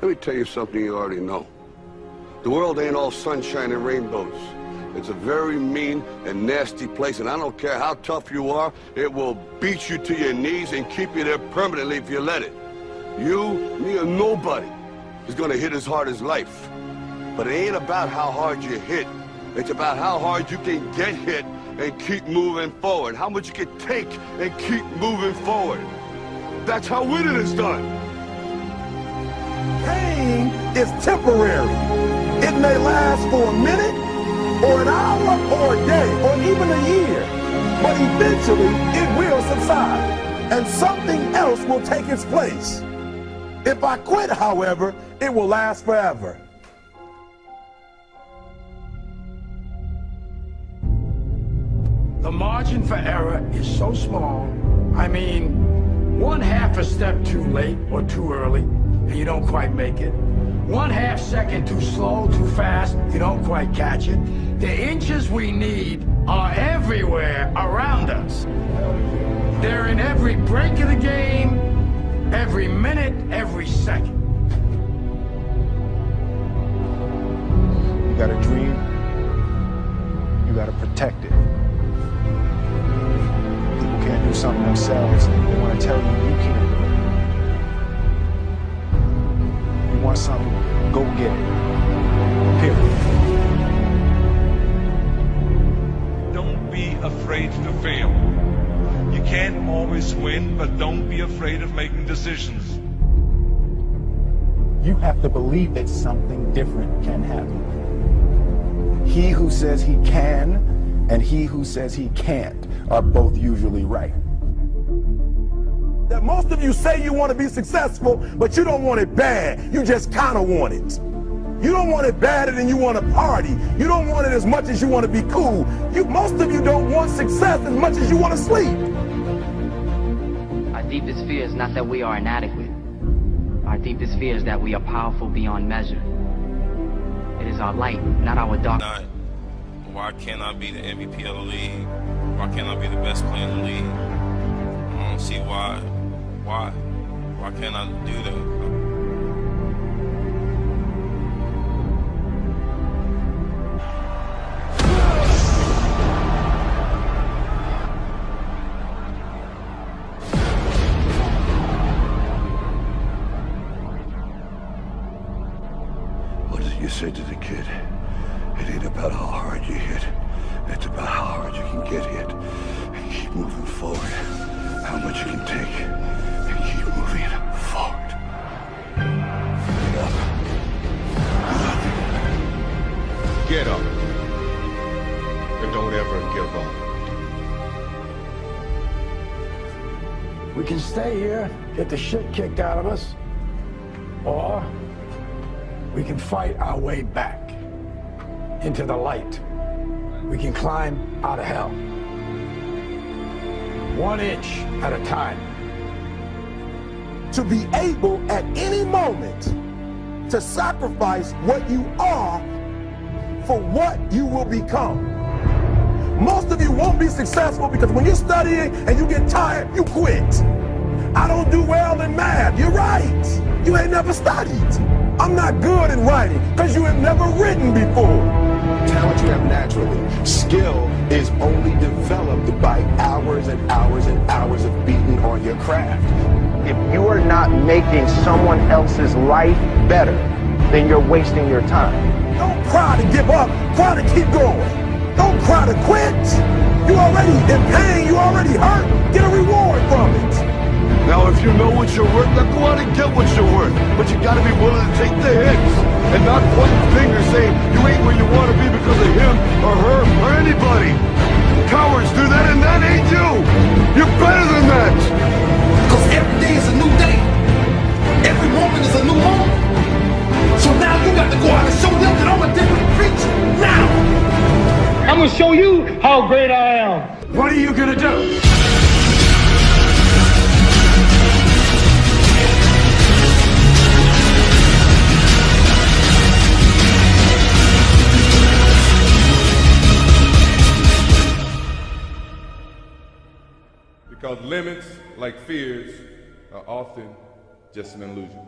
Let me tell you something you already know. The world ain't all sunshine and rainbows. It's a very mean and nasty place, and I don't care how tough you are, it will beat you to your knees and keep you there permanently if you let it. You, me, or nobody is gonna hit as hard as life. But it ain't about how hard you hit. It's about how hard you can get hit and keep moving forward. How much you can take and keep moving forward. That's how winning is done. Pain is temporary. It may last for a minute, or an hour, or a day, or even a year. But eventually, it will subside, and something else will take its place. If I quit, however, it will last forever. The margin for error is so small. I mean, 1/2 a step too late or too early, and you don't quite make it. 1/2 second too slow, too fast, you don't quite catch it. The inches we need are everywhere around us. They're in every break of the game, every minute, every second. You got a dream, you got to protect it. People can't do something themselves, they want to tell you you can't do it. You want something, go get it. Period. Don't be afraid to fail. You can't always win, but don't be afraid of making decisions. You have to believe that something different can happen. He who says he can and he who says he can't are both usually right. That most of you say you want to be successful, but you don't want it bad. You just kind of want it. You don't want it badder than you want to party. You don't want it as much as you want to be cool. Most of you don't want success as much as you want to sleep. Our deepest fear is not that we are inadequate. Our deepest fear is that we are powerful beyond measure. It is our light, not our dark. Why can't I be the MVP of the league? Why can't I be the best player in the league? I don't see why. Why can't I do that? What did you say to the kid? It ain't about how hard you hit. It's about how hard you can get hit and keep moving forward. How much you can take and keep moving forward. Get up. Get up. And don't ever give up. We can stay here, get the shit kicked out of us, or we can fight our way back into the light. We can climb out of hell. 1 inch at a time. To be able at any moment to sacrifice what you are for what you will become. Most of you won't be successful because when you're studying and you get tired, you quit. I don't do well in math. You're right. You ain't never studied. I'm not good in writing because you have never written before. Talent you have naturally. Skill is only developed by hours and hours and hours of beating on your craft. If you are not making someone else's life better, then you're wasting your time. Don't cry to give up. Cry to keep going. Don't cry to quit. You already in pain. You already hurt. Get a reward from it. Now, if you know what you're worth, now go out and get what you're worth. But you gotta be willing to take the hits and not pointing fingers saying you ain't where you want to be because of him or her or anybody. Cowards do that, and that ain't you. You're better than that. Because every day is a new day. Every moment is a new moment. So now you got to go out and show them that I'm a different creature. Now! I'm gonna show you how great I am. What are you gonna do? Because limits, like fears, are often just an illusion.